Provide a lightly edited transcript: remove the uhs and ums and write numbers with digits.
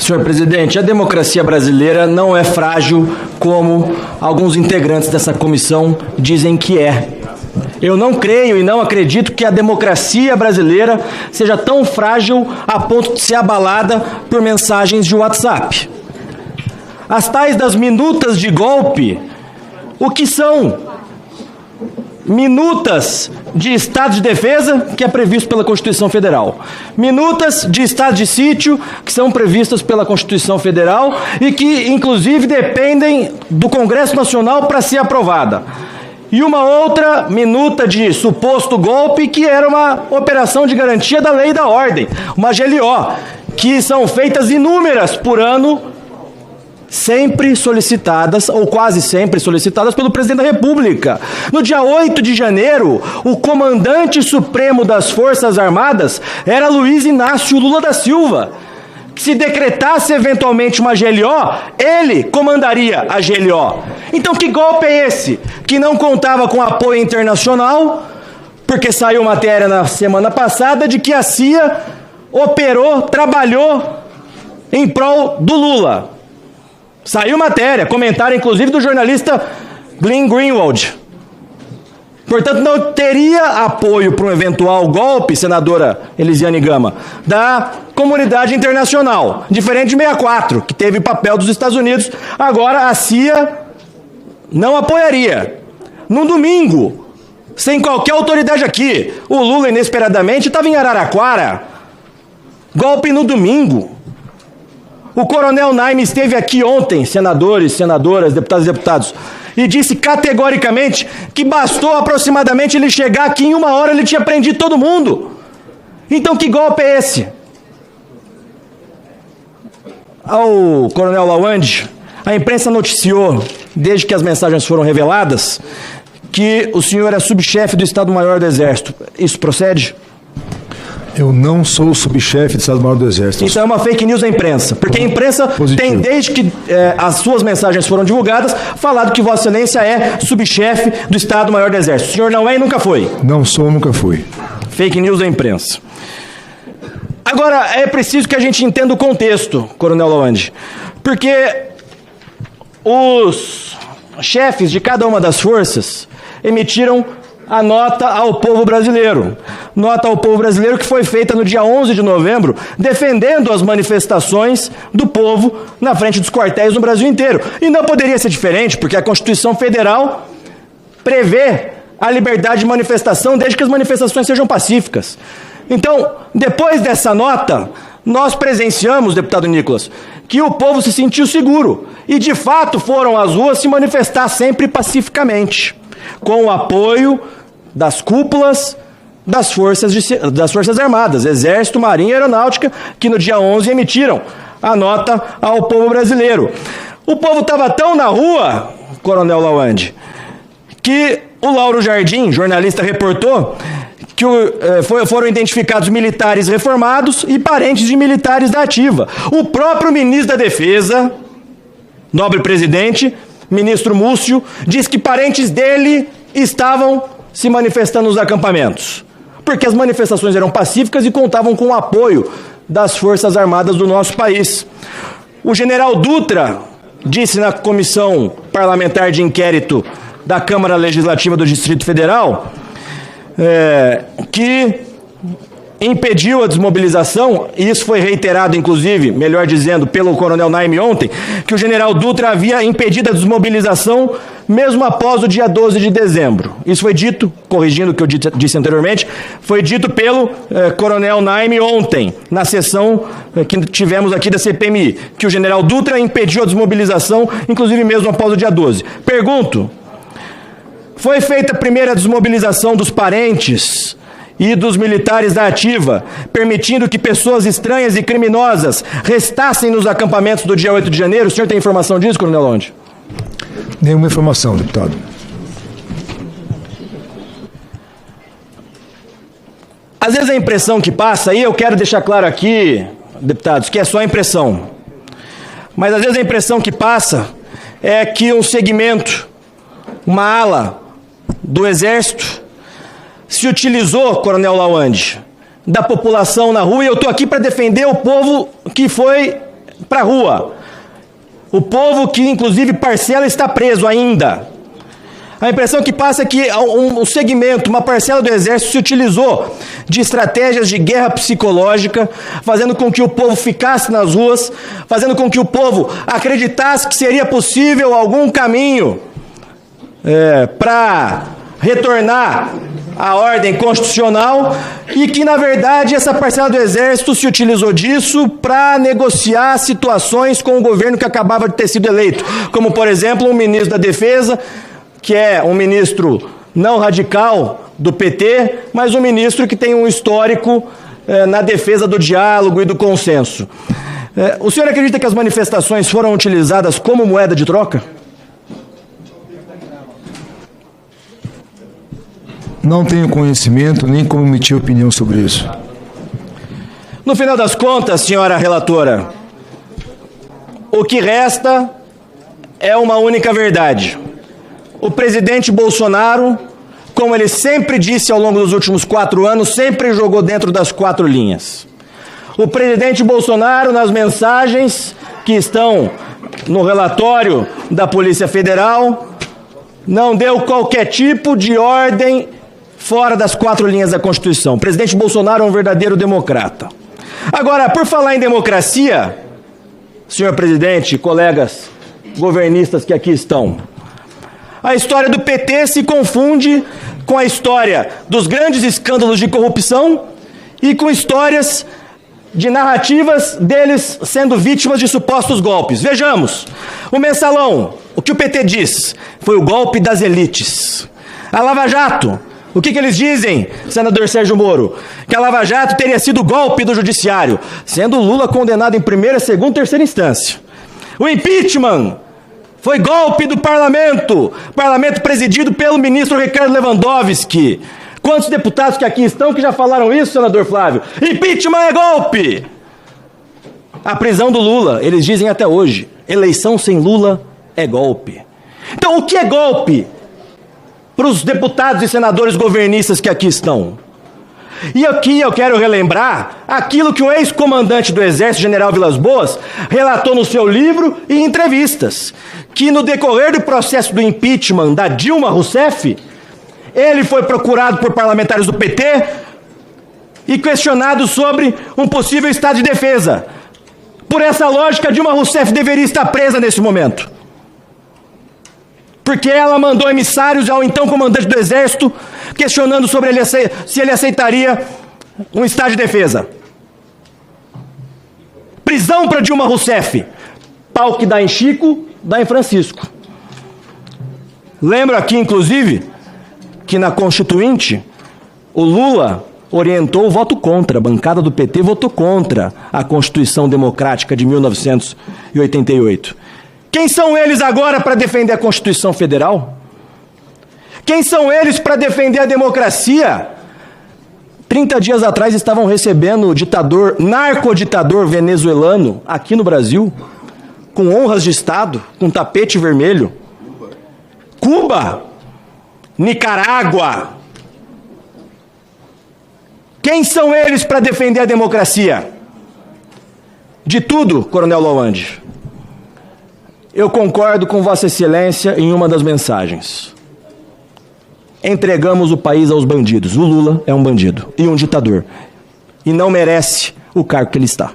Senhor presidente, a democracia brasileira não é frágil como alguns integrantes dessa comissão dizem que é. Eu não creio e não acredito que a democracia brasileira seja tão frágil a ponto de ser abalada por mensagens de WhatsApp. As tais das minutas de golpe, o que são? Minutas de estado de defesa, que é previsto pela Constituição Federal. Minutas de estado de sítio, que são previstas pela Constituição Federal e que, inclusive, dependem do Congresso Nacional para ser aprovada. E uma outra minuta de suposto golpe, que era uma operação de garantia da lei e da ordem, uma GLO, que são feitas inúmeras por ano, sempre solicitadas, ou quase sempre solicitadas, pelo presidente da República. No dia 8 de janeiro, o comandante supremo das Forças Armadas era Luiz Inácio Lula da Silva. Se decretasse eventualmente uma GLO, ele comandaria a GLO. Então que golpe é esse? Que não contava com apoio internacional, porque saiu matéria na semana passada de que a CIA operou, trabalhou em prol do Lula. Saiu matéria, comentário inclusive do jornalista Glenn Greenwald. Portanto, não teria apoio para um eventual golpe, senadora Elisiane Gama, da comunidade internacional. Diferente de 64, que teve papel dos Estados Unidos, agora a CIA não apoiaria. No domingo, sem qualquer autoridade aqui, o Lula inesperadamente estava em Araraquara. Golpe no domingo. O coronel Naime esteve aqui ontem, senadores, senadoras, deputados e deputados, e disse categoricamente que bastou aproximadamente ele chegar aqui em 1 hora, ele tinha prendido todo mundo. Então que golpe é esse? Ao coronel Lawande, a imprensa noticiou, desde que as mensagens foram reveladas, que o senhor é subchefe do Estado-Maior do Exército. Isso procede? Eu não sou subchefe do Estado-Maior do Exército. Então é uma fake news da imprensa, porque a imprensa tem, desde que as suas mensagens foram divulgadas, falado que Vossa Excelência é subchefe do Estado-Maior do Exército. O senhor não é e nunca foi? Não sou, nunca fui. Fake news da imprensa. Agora, é preciso que a gente entenda o contexto, coronel Lawande, porque os chefes de cada uma das forças emitiram a nota ao povo brasileiro. Nota ao povo brasileiro que foi feita no dia 11 de novembro, defendendo as manifestações do povo na frente dos quartéis no Brasil inteiro. E não poderia ser diferente, porque a Constituição Federal prevê a liberdade de manifestação desde que as manifestações sejam pacíficas. Então, depois dessa nota, nós presenciamos, deputado Nicolas, que o povo se sentiu seguro. E, de fato, foram às ruas se manifestar sempre pacificamente, com o apoio das cúpulas das Forças Armadas, Exército, Marinha e Aeronáutica, que no dia 11 emitiram a nota ao povo brasileiro. O povo estava tão na rua, coronel Lawande, que o Lauro Jardim, jornalista, reportou que foram identificados militares reformados e parentes de militares da ativa. O próprio ministro da Defesa, nobre presidente, ministro Múcio, diz que parentes dele estavam se manifestando nos acampamentos, porque as manifestações eram pacíficas e contavam com o apoio das Forças Armadas do nosso país. O general Dutra disse na Comissão Parlamentar de Inquérito da Câmara Legislativa do Distrito Federal que impediu a desmobilização, e isso foi reiterado, inclusive, melhor dizendo, pelo coronel Naime ontem, que o general Dutra havia impedido a desmobilização mesmo após o dia 12 de dezembro. Isso foi dito, corrigindo o que eu disse anteriormente, foi dito pelo coronel Naime ontem, na sessão que tivemos aqui da CPMI, que o general Dutra impediu a desmobilização, inclusive mesmo após o dia 12. Pergunto, foi feita a primeira desmobilização dos parentes e dos militares da ativa, permitindo que pessoas estranhas e criminosas restassem nos acampamentos do dia 8 de janeiro? O senhor tem informação disso, coronel Lawande? Nenhuma informação, deputado. Às vezes a impressão que passa, e eu quero deixar claro aqui, deputados, que é só impressão, mas às vezes a impressão que passa é que um segmento, uma ala do Exército se utilizou, coronel Lawande, da população na rua, e eu estou aqui para defender o povo que foi para a rua. O povo que, inclusive, parcela está preso ainda. A impressão que passa é que um segmento, uma parcela do Exército se utilizou de estratégias de guerra psicológica, fazendo com que o povo ficasse nas ruas, fazendo com que o povo acreditasse que seria possível algum caminho para retornar à ordem constitucional e que, na verdade, essa parcela do Exército se utilizou disso para negociar situações com o governo que acabava de ter sido eleito, como, por exemplo, um ministro da Defesa, que é um ministro não radical do PT, mas um ministro que tem um histórico na defesa do diálogo e do consenso. O senhor acredita que as manifestações foram utilizadas como moeda de troca? Não tenho conhecimento nem como emitir opinião sobre isso. No final das contas, senhora relatora, o que resta é uma única verdade. O presidente Bolsonaro, como ele sempre disse ao longo dos últimos 4 anos, sempre jogou dentro das 4 linhas. O presidente Bolsonaro, nas mensagens que estão no relatório da Polícia Federal, não deu qualquer tipo de ordem fora das 4 linhas da Constituição. O presidente Bolsonaro é um verdadeiro democrata. Agora, por falar em democracia, senhor presidente, colegas governistas que aqui estão, a história do PT se confunde com a história dos grandes escândalos de corrupção e com histórias de narrativas deles sendo vítimas de supostos golpes. Vejamos, o Mensalão, o que o PT diz? Foi o golpe das elites. A Lava Jato, o que eles dizem, senador Sérgio Moro? Que a Lava Jato teria sido golpe do judiciário, sendo Lula condenado em primeira, segunda e terceira instância. O impeachment foi golpe do parlamento presidido pelo ministro Ricardo Lewandowski. Quantos deputados que aqui estão que já falaram isso, senador Flávio? Impeachment é golpe! A prisão do Lula, eles dizem até hoje, eleição sem Lula é golpe. Então, o que é golpe para os deputados e senadores governistas que aqui estão? E aqui eu quero relembrar aquilo que o ex-comandante do Exército, general Vilas Boas, relatou no seu livro e em entrevistas, que no decorrer do processo do impeachment da Dilma Rousseff, ele foi procurado por parlamentares do PT e questionado sobre um possível estado de defesa. Por essa lógica, Dilma Rousseff deveria estar presa nesse momento, porque ela mandou emissários ao então comandante do Exército questionando sobre se ele aceitaria um estado de defesa. Prisão para Dilma Rousseff. Pau que dá em Chico, dá em Francisco. Lembro aqui, inclusive, que na Constituinte, o Lula orientou o voto contra. A bancada do PT votou contra a Constituição Democrática de 1988. Quem são eles agora para defender a Constituição Federal? Quem são eles para defender a democracia? 30 dias atrás estavam recebendo o narcoditador venezuelano aqui no Brasil, com honras de Estado, com tapete vermelho. Cuba, Nicarágua. Quem são eles para defender a democracia? De tudo, Coronel Lawande, eu concordo com Vossa Excelência em uma das mensagens. Entregamos o país aos bandidos. O Lula é um bandido e um ditador. E não merece o cargo que ele está.